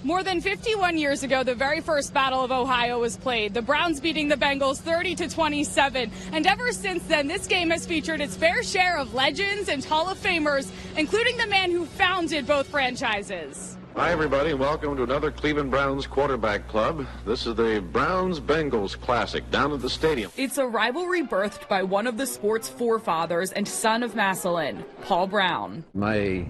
More than 51 years ago, the very first Battle of Ohio was played, the Browns beating the Bengals 30-27. And ever since then, this game has featured its fair share of legends and Hall of Famers, including the man who founded both franchises. Hi, everybody. Welcome to another Cleveland Browns quarterback club. This is the Browns-Bengals Classic down at the stadium. It's a rivalry birthed by one of the sport's forefathers and son of Massillon, Paul Brown. My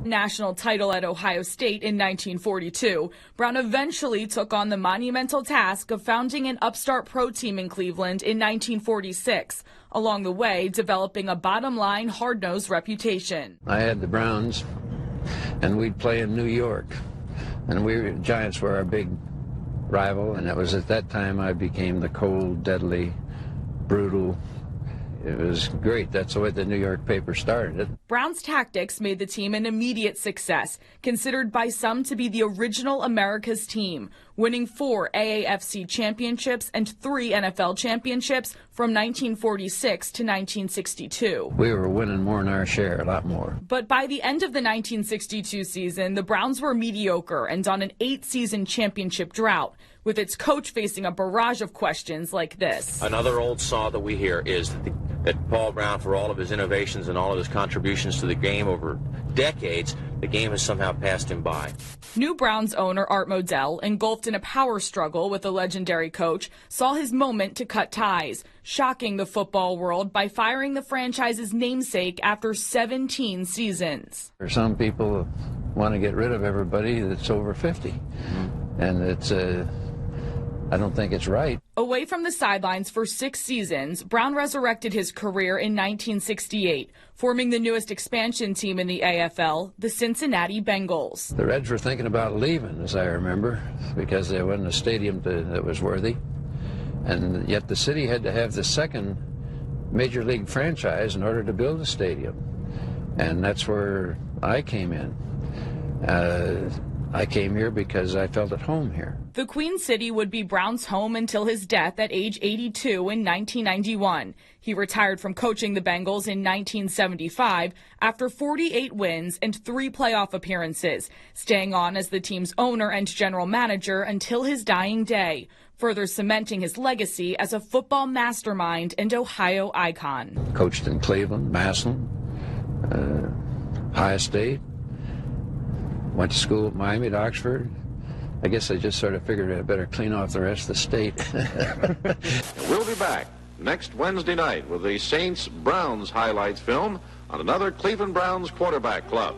national title at Ohio State in 1942, Brown eventually took on the monumental task of founding an upstart pro team in Cleveland in 1946, along the way developing a bottom-line, hard-nosed reputation. I had the Browns, and we'd play in New York, and Giants were our big rival, and it was at that time I became the cold, deadly, brutal. It was great. That's the way the New York paper started it. Brown's tactics made the team an immediate success, considered by some to be the original America's team, winning 4 AAFC championships and 3 NFL championships from 1946 to 1962. We were winning more than our share, a lot more. But by the end of the 1962 season, the Browns were mediocre and on an 8-season championship drought, with its coach facing a barrage of questions like this. Another old saw that we hear is that Paul Brown, for all of his innovations and all of his contributions to the game over decades, the game has somehow passed him by. New Browns owner Art Modell, engulfed in a power struggle with the legendary coach, saw his moment to cut ties, shocking the football world by firing the franchise's namesake after 17 seasons. Some people want to get rid of everybody that's over 50, and I don't think it's right. Away from the sidelines for 6 seasons, Brown resurrected his career in 1968, forming the newest expansion team in the AFL, the Cincinnati Bengals. The Reds were thinking about leaving, as I remember, because there wasn't a stadium that was worthy. And yet the city had to have the second major league franchise in order to build a stadium. And that's where I came in. I came here because I felt at home here. The Queen City would be Brown's home until his death at age 82 in 1991. He retired from coaching the Bengals in 1975 after 48 wins and 3 playoff appearances, staying on as the team's owner and general manager until his dying day, further cementing his legacy as a football mastermind and Ohio icon. Coached in Cleveland, Massillon, Ohio State. Went to school at Miami, at Oxford. I guess I just sort of figured I'd better clean off the rest of the state. We'll be back next Wednesday night with the Saints-Browns highlights film on another Cleveland Browns quarterback club.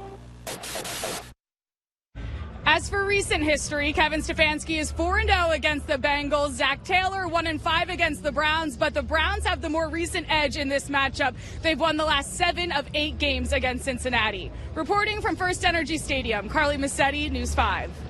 As for recent history, Kevin Stefanski is 4-0 against the Bengals. Zach Taylor 1-5 against the Browns, but the Browns have the more recent edge in this matchup. They've won the last 7 of 8 games against Cincinnati. Reporting from First Energy Stadium, Carly Massetti, News 5.